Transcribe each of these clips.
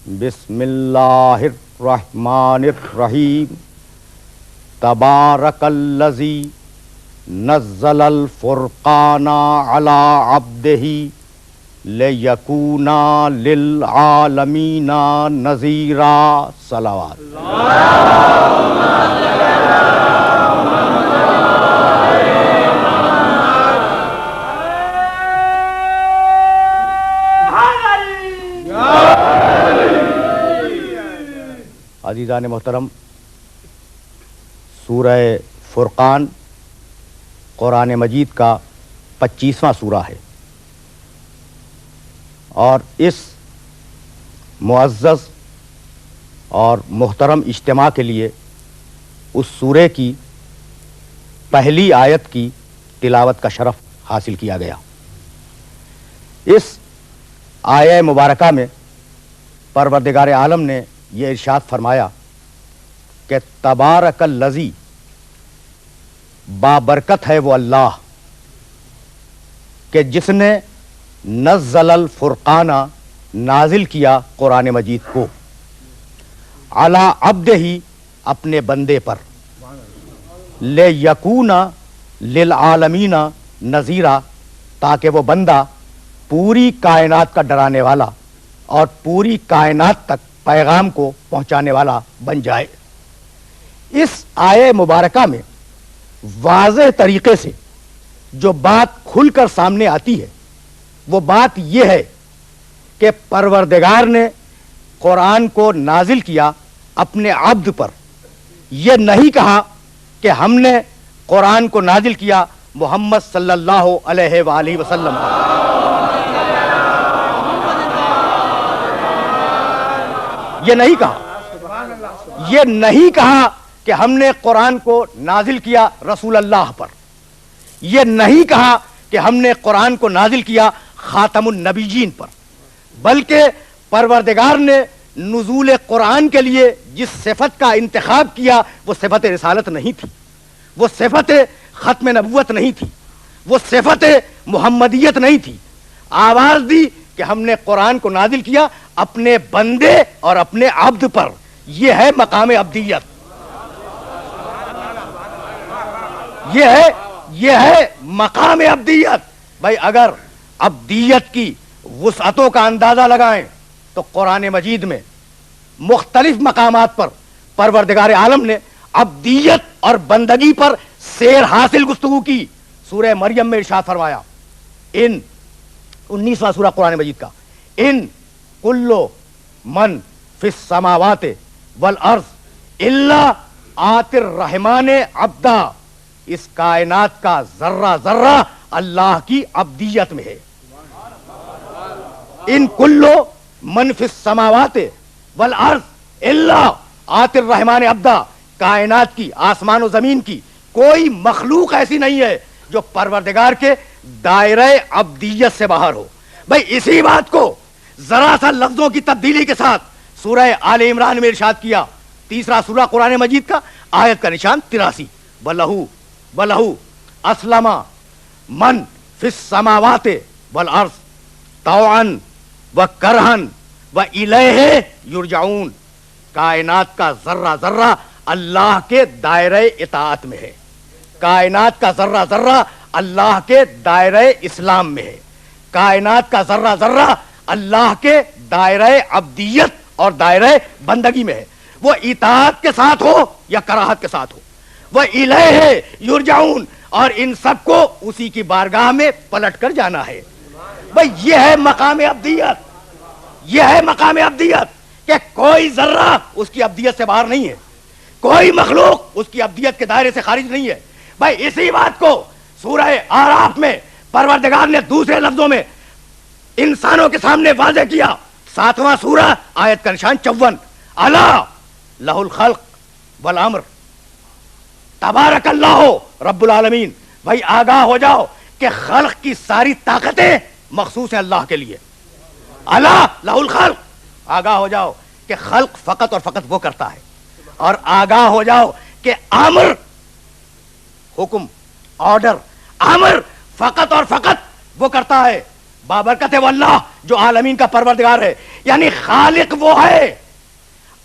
بسم اللہ الرحمن الرحیم تبارک الذی نزل الفرقان علی عبدہ لیکون للعالمین نذیرا صلوات عزیزان محترم، سورہ فرقان قرآن مجید کا 25واں سورہ ہے، اور اس معزز اور محترم اجتماع کے لیے اس سورے کی پہلی آیت کی تلاوت کا شرف حاصل کیا گیا۔ اس آیہ مبارکہ میں پروردگار عالم نے یہ ارشاد فرمایا کہ تبارک الذی، بابرکت ہے وہ اللہ کہ جس نے نزل الفرقان، نازل کیا قرآن مجید کو، علی عبدہ، اپنے بندے پر، لیکون للعالمین نذیرا، تاکہ وہ بندہ پوری کائنات کا ڈرانے والا اور پوری کائنات تک پیغام کو پہنچانے والا بن جائے۔ اس آیہ مبارکہ میں واضح طریقے سے جو بات کھل کر سامنے آتی ہے وہ بات یہ ہے کہ پروردگار نے قرآن کو نازل کیا اپنے عبد پر۔ یہ نہیں کہا کہ ہم نے قرآن کو نازل کیا محمد صلی اللہ علیہ وآلہ وسلم پر۔ یہ نہیں کہا، یہ نہیں کہا کہ ہم نے قرآن کو نازل کیا رسول اللہ پر، یہ نہیں کہا کہ ہم نے قرآن کو نازل کیا خاتم النبیین پر، بلکہ پروردگار نے نزول قرآن کے لیے جس صفت کا انتخاب کیا وہ صفت رسالت نہیں تھی، وہ صفت ختم نبوت نہیں تھی، وہ صفت محمدیت نہیں تھی۔ آواز دی کہ ہم نے قرآن کو نازل کیا اپنے بندے اور اپنے عبد پر۔ یہ ہے مقام عبدیت، یہ ہے مقام عبدیت۔ بھائی اگر عبدیت کی وسعتوں کا اندازہ لگائیں تو قرآن مجید میں مختلف مقامات پر پروردگار عالم نے عبدیت اور بندگی پر سیر حاصل گفتگو کی۔ سورہ مریم میں ارشاد فرمایا، 19واں سورہ قرآن مجید کا، ان کلو من فی السماوات والارض الا آتی الرحمن عبدا، اس کائنات کا ذرہ ذرہ اللہ کی عبدیت میں ہے۔ ان کلو من فی السماوات والارض الا آتی الرحمن عبدا، کائنات کی، آسمان و زمین کی کوئی مخلوق ایسی نہیں ہے جو پروردگار کے دائرہ عبدیت سے باہر ہو۔ بھئی اسی بات کو ذرا سا لفظوں کی تبدیلی کے ساتھ سورہ آل عمران میں ارشاد کیا، 3واں سورہ قرآن مجید کا، آیت کا نشان 83، وَلَهُ أَسْلَمَ مَنْ فِي السَّمَاوَاتِ وَالْأَرْضِ طَوْعًا وَكَرْهًا وَإِلَيْهِ يُرْجَعُونَ، کائنات کا ذرہ ذرہ اللہ کے دائرہ اطاعت میں ہے، کائنات کا ذرہ ذرہ اللہ کے دائرہ اسلام میں ہے، کائنات کا ذرہ ذرہ اللہ کے دائرہ عبدیت اور دائرہ بندگی میں ہے، وہ اطاعت کے ساتھ ہو یا کراہت کے ساتھ ہو۔ وَإِلَيْهِ يُرْجَعُونَ، اور ان سب کو اسی کی بارگاہ میں پلٹ کر جانا ہے۔ بھئی یہ ہے مقام عبدیت، یہ ہے مقام عبدیت کہ کوئی ذرہ اس کی عبدیت سے باہر نہیں ہے، کوئی مخلوق اس کی عبدیت کے دائرے سے خارج نہیں ہے۔ بھئی اسی بات کو سورہ اعراف میں پروردگار نے دوسرے لفظوں میں انسانوں کے سامنے واضح کیا، 7واں سورہ آیت کا نشان 54، الا لہ الخلق والامر تبارک اللہ رب العالمین۔ بھائی آگاہ ہو جاؤ کہ خلق کی ساری طاقتیں مخصوص ہیں اللہ کے لیے، الا لہ الخلق، آگاہ ہو جاؤ کہ خلق فقط اور فقط وہ کرتا ہے، اور آگاہ ہو جاؤ کہ امر، حکم، آرڈر، امر فقط اور فقط وہ کرتا ہے بابرکت ہے وہ اللہ جو عالمین کا پروردگار ہے. یعنی خالق وہ ہے،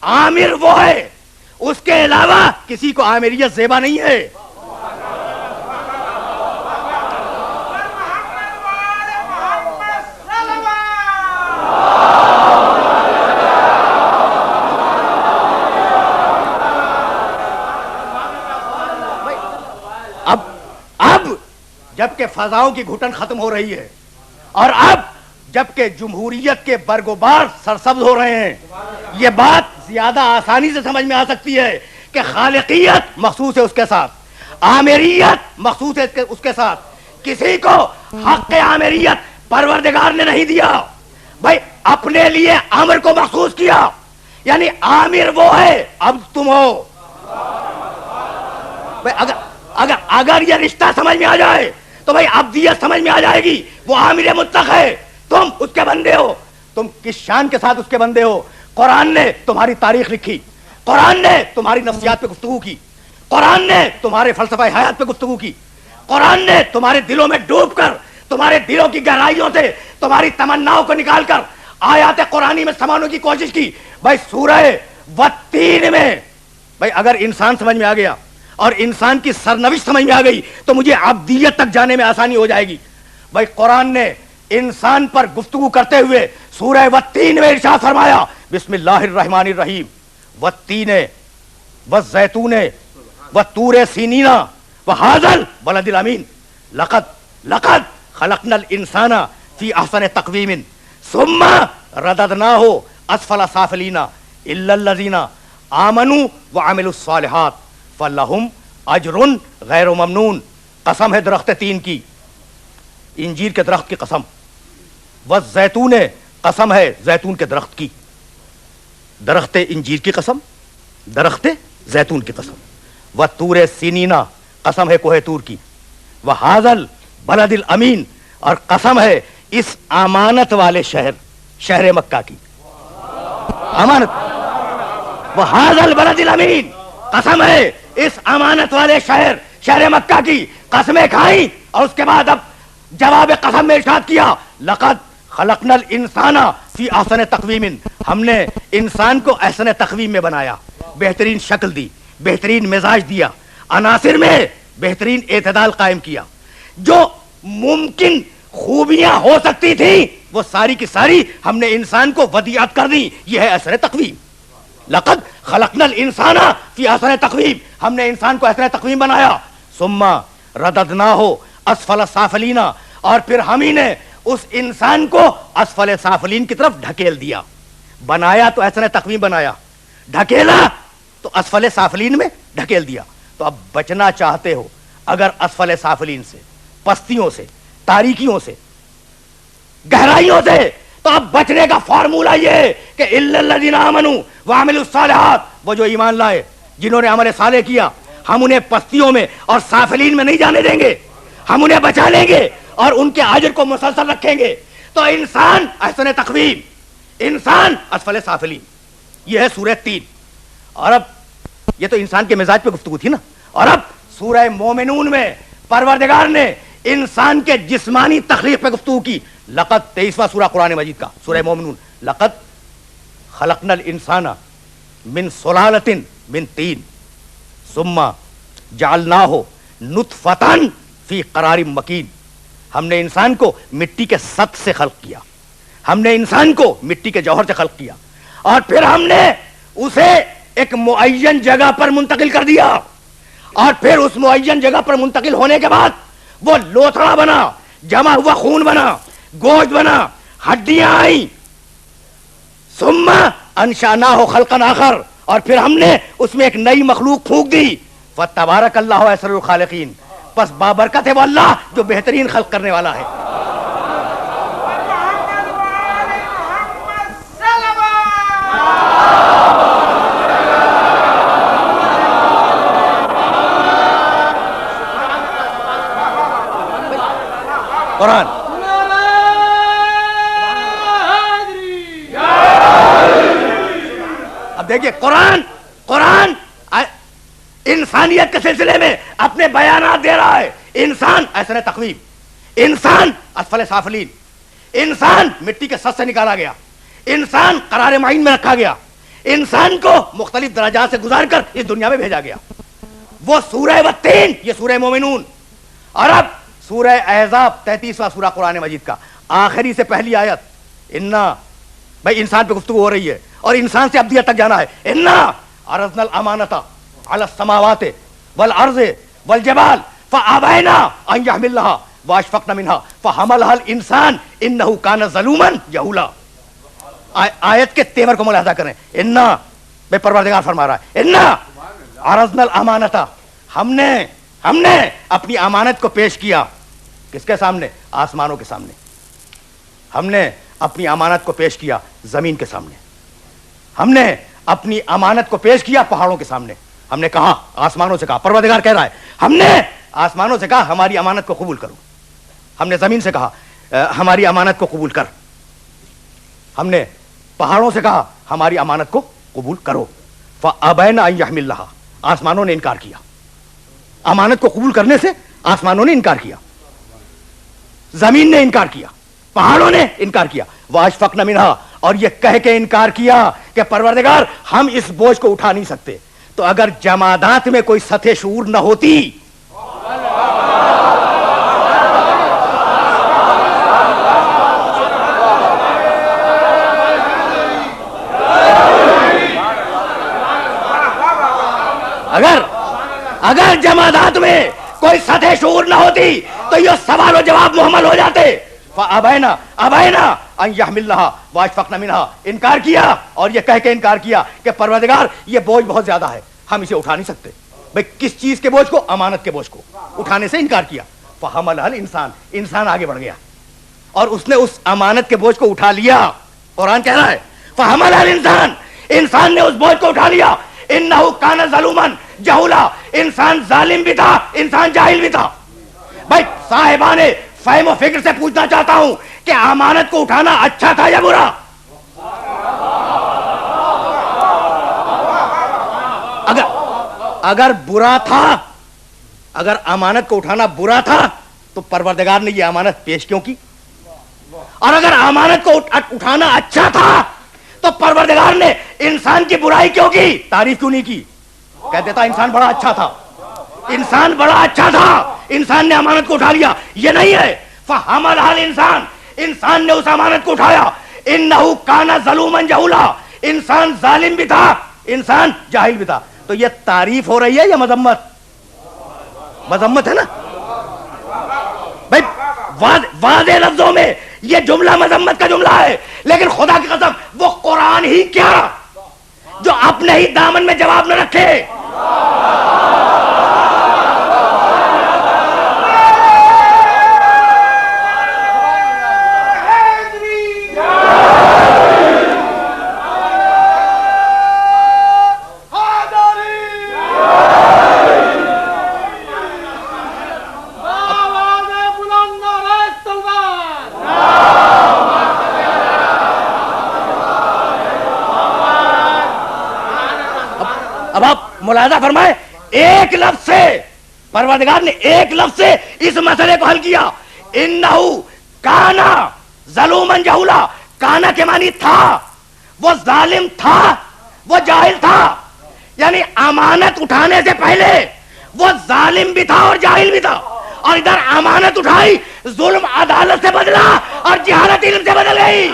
عامر وہ ہے، اس کے علاوہ کسی کو عامریت زیبا نہیں ہے. اب جبکہ فضاؤں کی گھٹن ختم ہو رہی ہے، اور اب جبکہ جمہوریت کے برگ و بار سرسبز ہو رہے ہیں، یہ بات زیادہ آسانی سے سمجھ میں آ سکتی ہے کہ خالقیت مخصوص ہے اس کے ساتھ، آمریت مخصوص ہے اس کے ساتھ. کسی کو حق آمریت پروردگار نے نہیں دیا بھائی، اپنے لیے امر کو مخصوص کیا. یعنی عامر وہ ہے، اب تم ہو. اگر یہ رشتہ سمجھ میں آ جائے تو بھائی ابدیت سمجھ میں آ جائے گی. وہ عامر مطلق ہے، تم اس کے بندے ہو. تم کس شان کے ساتھ اس کے بندے ہو؟ قرآن نے تمہاری تاریخ لکھی، قرآن نے تمہاری نفسیات پہ گفتگو کی، قرآن نے تمہارے فلسفہ حیات پہ گفتگو کی، قرآن نے تمہارے دلوں میں ڈوب کر، تمہارے دلوں کی گہرائیوں سے تمہاری تمناؤں کو نکال کر آیات قرآنی میں سمانے کی کوشش کی. بھائی سورہ والتین میں بھائی اگر انسان سمجھ میں آ گیا اور انسان کی سرنوشت سمجھ میں آ گئی تو مجھے ابدیت تک جانے میں آسانی ہو جائے گی. بھائی قرآن نے انسان پر گفتگو کرتے ہوئے سورہ والتین میں ارشاد فرمایا، بسم اللہ الرحمن الرحیم، والتین والزیتون والطور سینین وہذا البلد الامین لقد خلقنا الانسان فی احسن تقویم ثم رددناہ اسفل سافلین الا الذین آمنوا وعملوا الصالحات فلہم اجر غیر ممنون. قسم ہے درخت تین کی، انجیر کے درخت کی قسم، والزیتون قسم ہے زیتون کے درخت کی، درخت انجیر کی قسم، درخت زیتون کی قسم، والطور سینین قسم ہے کوہ طور کی، وہذا البلد الامین اور قسم ہے اس امانت والے شہر مکہ کی. امانت، وہذا البلد الامین قسم ہے اس امانت والے شہر مکہ کی. قسمیں کھائیں اور اس کے بعد اب جواب قسم میں ارشاد کیا، لقد خلقنا الانسان فی احسن تقویم، ہم نے انسان کو احسن تقویم میں بنایا، بہترین شکل دی، بہترین مزاج دیا، عناصر میں بہترین اعتدال قائم کیا. جو ممکن خوبیاں ہو سکتی تھیں وہ ساری کی ساری ہم نے انسان کو ودیعت کر دی. یہ ہے احسن تقویم. لقد خلقنا الانسان فی احسن تقویم، ہم نے انسان کو احسن تقویم بنایا. ثم رددناہ اسفل سافلین، اور پھر ہم ہی نے اس انسان کو اسفل سافلین کی طرف ڈھکیل دیا. بنایا تو احسن تقویم بنایا، ڈھکیلا تو اسفل سافلین میں ڈھکیل دیا. تو اب بچنا چاہتے ہو اگر اسفل سافلین سے، پستیوں سے، تاریکیوں سے، گہرائیوں سے، تو اب بچنے کا فارمولہ یہ ہے کہ الا الذین آمنوا وعملوا الصالحات، وہ جو ایمان لائے، جنہوں نے عمل صالح کیا، ہم انہیں پستیوں میں اور سافلین میں نہیں جانے دیں گے، ہم انہیں بچا لیں گے اور ان کے اجر کو مسلسل رکھیں گے. تو انسان احسن تقویم، انسان اسفل سافلین. یہ ہے سورہ 3. اور اب یہ تو انسان کے مزاج پہ گفتگو تھی نا، اور اب سورہ مومنون میں پروردگار نے انسان کے جسمانی تخلیق پہ گفتگو کی. لقد 23واں سورہ قرآن مجید کا، سورہ مومنون، لقد خلقنا الانسان من سلالۃ من طین ثم جعلناہ نطفۃ فی قرار مکین. ہم نے انسان کو مٹی کے سط سے خلق کیا، ہم نے انسان کو مٹی کے جوہر سے خلق کیا، اور پھر ہم نے اسے ایک معین جگہ پر منتقل کر دیا، اور پھر اس معین جگہ پر منتقل ہونے کے بعد وہ لوتھڑا بنا، جمع ہوا خون بنا، گوشت بنا، ہڈیاں آئیں. ثم انشأناہ خلقا آخر، اور پھر ہم نے اس میں ایک نئی مخلوق پھونک دی. فتبارک اللہ احسن الخالقین، پس بابرکت ہے وہ اللہ جو بہترین خلق کرنے والا ہے. قرآن اب دیکھیے، قرآن انسانیت کے سلسلے میں اپنے بیانات دے رہا ہے. انسان احسن تقویم، انسان اسفل سافلین، انسان مٹی کے سط سے نکالا گیا, انسان قرار معین میں رکھا گیا, انسان کو مختلف درجات سے گزار کر اس دنیا میں بھیجا گیا. وہ سورہ والتین, یہ سورہ مومنون, اور اب سورہ احزاب 33واں سورہ قرآن مجید کا آخری سے پہلی آیت. انا, بھائی انسان پہ گفتگو ہو رہی ہے اور انسان سے ابدیت تک جانا ہے. انا عرضنا الامانۃ علی السماوات والارض والجبال فابینا ان یحملنها واشفقن منها فحملها الانسان انه کان ظلوما جہولا. آیت کے تیور کو ملاحظہ کریں. انا, بے پروردگار فرما رہا ہے, انا عرضنا الامانۃ, ہم نے اپنی امانت کو پیش کیا. کس کے سامنے؟ آسمانوں کے سامنے. ہم نے اپنی امانت کو پیش کیا زمین کے سامنے. ہم نے اپنی امانت کو پیش کیا پہاڑوں کے سامنے. ہم نے کہا, آسمانوں سے کہا, پروردگار کہہ رہا ہے, ہم نے آسمانوں سے کہا ہماری امانت کو قبول کرو. ہم نے زمین سے کہا ہماری امانت کو قبول کر. ہم نے پہاڑوں سے کہا ہماری امانت کو قبول کرو. فابینا ان یحملنها, آسمانوں نے انکار کیا. امانت کو قبول کرنے سے آسمانوں نے انکار کیا, زمین نے انکار کیا, پہاڑوں نے انکار کیا. واشفقن منها, اور یہ کہہ کے انکار کیا کہ پروردگار ہم اس بوجھ کو اٹھا نہیں سکتے. تو اگر جمادات میں کوئی سطح شعور نہ ہوتی, اگر جمادات میں کوئی سطح شعور نہ ہوتی تو یہ سوال و جواب محمل ہو جاتے. فابینا ان یحملنها واشفقن منها, انکار کیا اور یہ کہہ کے انکار کیا کہ پروردگار یہ بوجھ بہت زیادہ ہے, ہم اسے اٹھا نہیں سکتے. بھئی کس چیز کے بوجھ کو؟ امانت کے بوجھ کو اٹھانے سے انکار کیا. فحملها الانسان, انسان آگے بڑھ گیا اور اس نے اس امانت کے بوجھ کو اٹھا لیا. قرآن کہہ رہا ہے فحملها الانسان, انسان نے اس بوجھ کو اٹھا لیا. انه کان ظلوما جہولا, انسان ظالم بھی تھا, انسان جاہل بھی تھا. بھائی صاحبان فہم و فکر سے پوچھنا چاہتا ہوں کہ امانت کو اٹھانا اچھا تھا یا برا؟ اگر برا تھا, اگر امانت کو اٹھانا برا تھا تو پروردگار نے یہ امانت پیش کیوں کی؟ اور اگر امانت کو اٹھانا اچھا تھا تو پروردگار نے انسان کی برائی کیوں کی, تعریف کیوں نہیں کی؟ کہہ دیتا انسان بڑا اچھا تھا, انسان بڑا اچھا تھا, انسان نے امانت کو اٹھا لیا. یہ نہیں ہے. فحملها الانسان, انسان نے اس امانت کو اٹھایا. انه کان ظلوما جہولا, انسان ظالم بھی تھا, انسان جاہل بھی تھا. تو یہ تعریف ہو رہی ہے یا مذمت؟ مذمت ہے نا بھائی. واضح لفظوں میں یہ جملہ مذمت کا جملہ ہے, لیکن خدا کی قسم وہ قرآن ہی کیا جو اپنے ہی دامن میں جواب نہ رکھے. اب آپ ملاحظہ فرمائیں, ایک لفظ سے پروردگار نے ایک لفظ سے اس مسئلے کو حل کیا. انہو کانا ظلوما جہولا, کانا کے معنی تھا, وہ ظالم تھا, وہ جاہل تھا. یعنی امانت اٹھانے سے پہلے وہ ظالم بھی تھا اور جاہل بھی تھا, اور ادھر امانت اٹھائی, ظلم عدالت سے بدلا اور جہالت علم سے بدل گئی.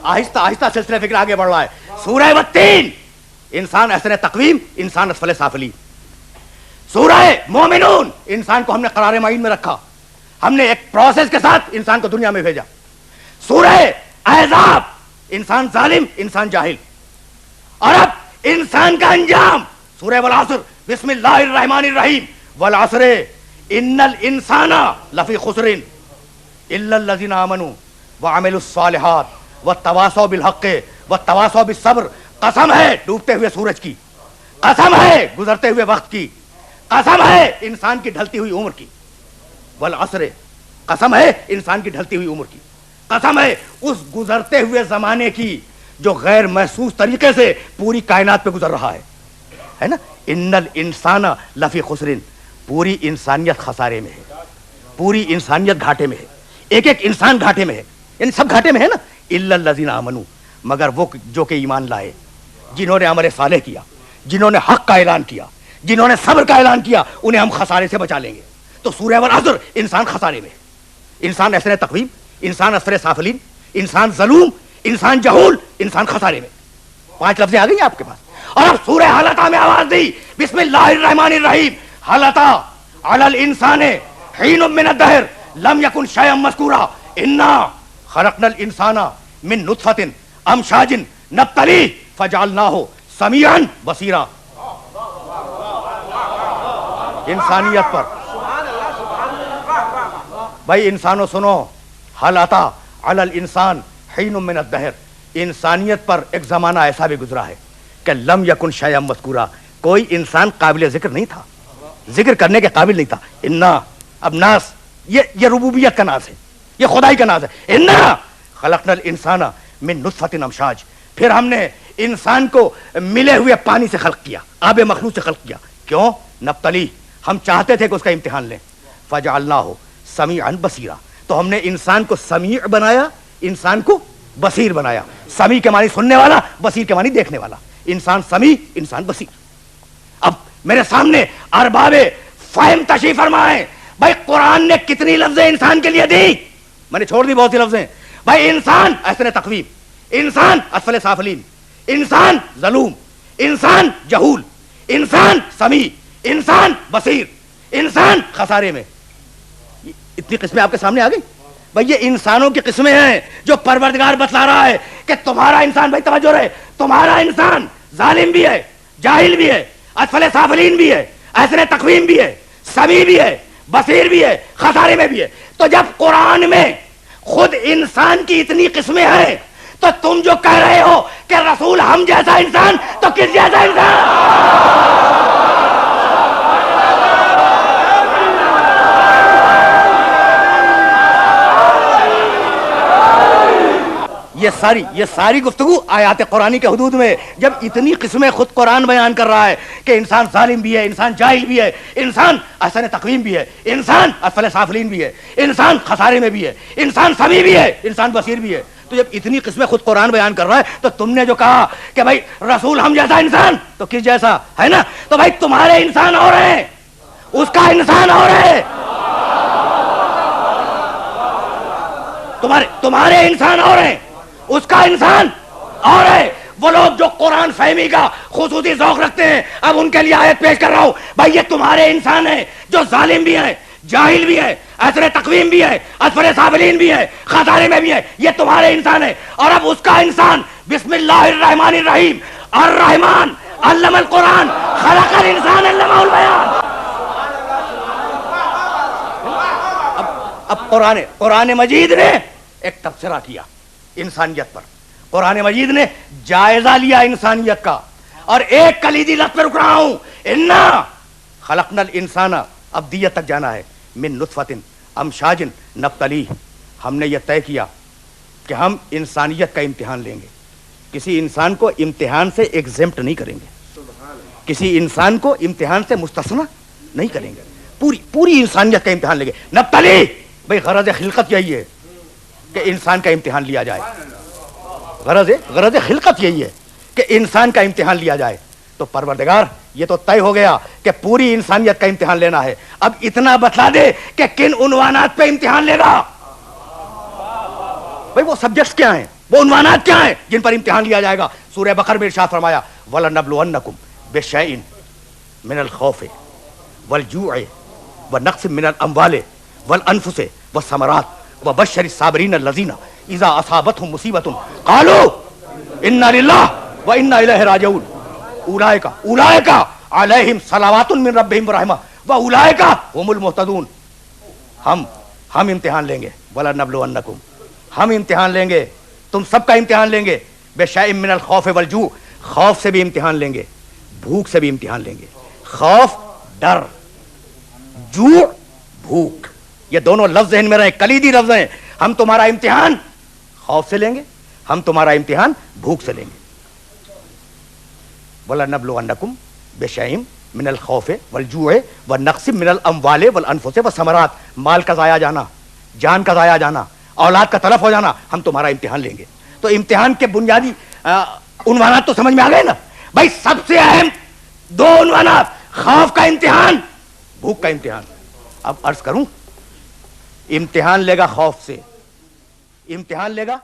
آہستہ آہستہ سلسلہ فکر آگے بڑھ رہا ہے. سورہ والتین, انسان احسن تقویم, انسان اسفل سافلی. سورہ مومنون, انسان کو ہم نے قرار معین میں رکھا, ہم نے ایک پروسیس کے ساتھ انسان کو دنیا میں بھیجا. سورہ احزاب, انسان ظالم, انسان جاہل. اور اب انسان کا انجام سورہ والعصر, بسم اللہ الرحمن الرحیم, والعصر ان الانسان لفی خسر الا الذین آمنوا وعملوا الصالحات والتواصوا بالحق والتواصوا بالصبر. قسم ہے ڈوبتے ہوئے سورج کی، قسم ہے گزرتے ہوئے وقت کی، قسم ہے انسان کی ڈھلتی ہوئی عمر کی. والعصر، قسم ہے انسان کی ڈھلتی ہوئی عمر کی، قسم ہے اس گزرتے ہوئے زمانے کی جو غیر محسوس طریقے سے پوری کائنات پہ گزر رہا ہے نا. ان الانسان لفی خسر، پوری انسانیت خسارے میں ہے، پوری انسانیت گھاٹے میں ہے، ایک ایک انسان گھاٹے میں ہے، یعنی سب گھاٹے میں ہے نا. الا الذین آمنوا، مگر وہ جو کہ ایمان لائے، جنہوں نے عمل صالح کیا، جنہوں نے حق کا اعلان کیا، جنہوں نے صبر کا اعلان کیا، انہیں ہم خسارے سے بچا لیں گے. تو سورہ والعصر انسان خسارے میں ہے، انسان اسر تقویم، انسان اسفل سافلین، انسان ظلوم، انسان جہول، انسان خسارے میں. 5 لفظیں آ گئی ہیں آپ کے پاس. اور اب سورہ حلطہ میں آواز دی، بسم اللہ الرحمن الرحیم. حلطہ علی الانسان حین من الدہر لم یکن شیئا مذکورا انا خلقنا الانسان من نطفۃ امشاج نبتلیہ فجعلناہ سمیعا بصیرا. انسانیت پر بھائی انسانوں سنو، حلطہ علی الانسان حین من الدہر، انسانیت پر ایک زمانہ ایسا بھی گزرا ہے کہ لم یکن شیئا مذکورا، کوئی انسان قابل ذکر نہیں تھا، ذکر کرنے کے قابل نہیں تھا. انا، اب ناس یہ ربوبیت کا ناز ہے، یہ خدائی کا ناز ہے. انا خلقنا الانسان من نطفۃ امشاج، پھر ہم نے انسان کو ملے ہوئے پانی سے خلق کیا، آب مخلوق سے خلق کیا. کیوں؟ نبتلی، ہم چاہتے تھے کہ اس کا امتحان لیں. فجعلناہ سمیعا بصیرا، تو ہم نے انسان کو سمیع بنایا، انسان کو بصیر بنایا. سمیع کے معنی سننے والا، بصیر کے معنی دیکھنے والا. انسان سمیع، انسان بصیر. اب میرے سامنے ارباب فہم تشریف فرمائیں. بھائی قرآن نے کتنی لفظیں انسان کے لیے دی؟ میں نے چھوڑ دی بہت سی لفظیں. بھائی انسان اسر تقویم، انسان اسفل سافلین، انسان ظلوم، انسان جہول، انسان سمیع، انسان بصیر، انسان خسارے میں. اتنی قسمیں آپ کے سامنے آ گئی. بھائی یہ انسانوں کی قسمیں ہیں جو پروردگار بتلا رہا ہے کہ تمہارا انسان، بھائی توجہ رہے، تمہارا انسان ظالم بھی ہے، جاہل بھی ہے، اسفل سافلین بھی ہے، اسر تقویم بھی ہے، سمیع بھی ہے، بصیر بھی ہے، خسارے میں بھی ہے. تو جب قرآن میں خود انسان کی اتنی قسمیں ہیں تو تم جو کہہ رہے ہو کہ رسول ہم جیسا انسان، تو کس جیسا انسان؟ یہ ساری گفتگو آیات قرآنی کے حدود میں. جب اتنی قسمیں خود قرآن بیان کر رہا ہے کہ انسان ظالم بھی ہے، انسان جاہل بھی ہے، انسان احسن تقویم بھی ہے، انسان اسفل سافلین بھی ہے، انسان خسارے میں بھی ہے، انسان سمیع بھی ہے، انسان بصیر بھی ہے. تو جب اتنی قسمیں خود قرآن بیان کر رہا ہے تو تم نے جو کہا کہ بھائی رسول ہم جیسا انسان، تو کس جیسا ہے نا؟ تو بھائی تمہارے انسان اور ہیں، اس کا انسان اور ہے. تمہارے انسان اور ہیں، اس کا انسان اور ہے. وہ لوگ جو قرآن فہمی کا خصوصی ذوق رکھتے ہیں، اب ان کے لیے آیت پیش کر رہا ہوں. بھائی یہ تمہارے انسان ہیں جو ظالم بھی ہیں، جاہل بھی ہے، اسر تقویم بھی ہے، اسفل سافلین بھی ہے، خسارے میں بھی ہے. یہ تمہارے انسان ہے. اور اب اس کا انسان، بسم اللہ الرحمن الرحیم، الرحمن علم القرآن خلق الانسان علمہ البیان. اب قرآن مجید نے ایک تبصرہ کیا انسانیت پر. قرآن مجید نے جائزہ لیا انسانیت کا، اور ایک کلیدی لفظ پہ رک رہا ہوں، انا خلقنا الانسان. اب دیت تک جانا ہے. من نطفۃ امشاج نبتلیہ، ہم نے یہ طے کیا کہ ہم انسانیت کا امتحان لیں گے. کسی انسان کو امتحان سے ایگزمپٹ نہیں کریں گے، کسی انسان کو امتحان سے مستثنی نہیں کریں گے. پوری انسانیت کا امتحان لیں گے. نبتلیہ، بھائی غرض خلقت یہی ہے کہ انسان کا امتحان لیا جائے. غرض خلقت یہی ہے کہ انسان کا امتحان لیا جائے. تو پروردگار یہ تو طے ہو گیا کہ پوری انسانیت کا امتحان لینا ہے. اب اتنا بتلا دے کہ کن عنوانات پہ امتحان لے گا. بھائی وہ سبجیکٹس کیا ہیں، وہ عنوانات کیا ہیں جن پر امتحان لیا جائے گا؟ سورہ بقرہ میں ارشاد فرمایا، وَلَنَبْلُوَنَّكُمْ بِشَيْءٍ مِنَ الْخَوْفِ وَالْجُوعِ وَنَقْصٍ مِنَ الْأَمْوَالِ وَالْأَنفُسِ وَالثَّمَرَاتِ وَبَشِّرِ الصَّابِرِينَ الَّذِينَ اذا اصابتهم مصیبۃ قالوا انا للہ وانا الیہ راجعون اولئک علیہم صلوات من ربہم ورحمہ وَأُولَئِكَ هُمُ الْمُهْتَدُونَ. ہم امتحان لیں گے. وَلَنَبْلُوَنَّكُمْ, ہم امتحان لیں گے, تم سب کا امتحان لیں گے. بِشَيْءٍ مِّنَ الْخَوْفِ وَالْجُوعِ, خوف سے بھی امتحان لیں گے, بھوک سے بھی امتحان لیں گے. خوف ڈر, جوع بھوک, یہ دونوں لفظ ذہن میں رہے, کلیدی لفظ ہیں. ہم تمہارا امتحان خوف سے لیں گے, ہم تمہارا امتحان بھوک سے لیں گے. وَلَنَبْلُوَنَّكُمْ بِشَيْءٍ مِّنَ الْخَوْفِ وَالْجُوعِ وَنَقْصٍ مِّنَ الْأَمْوَالِ وَالْأَنفُسِ وَالثَّمَرَاتِ, مال کا ضائع جانا, جان کا ضائع جانا, اولاد کا تلف ہو جانا, ہم تمہارا امتحان لیں گے. تو امتحان کے بنیادی عنوانات تو سمجھ میں آ گئے نا بھائی. سب سے اہم دو عنوانات, خوف کا امتحان, بھوک کا امتحان. اب عرض کروں, امتحان لے گا خوف سے, امتحان لے گا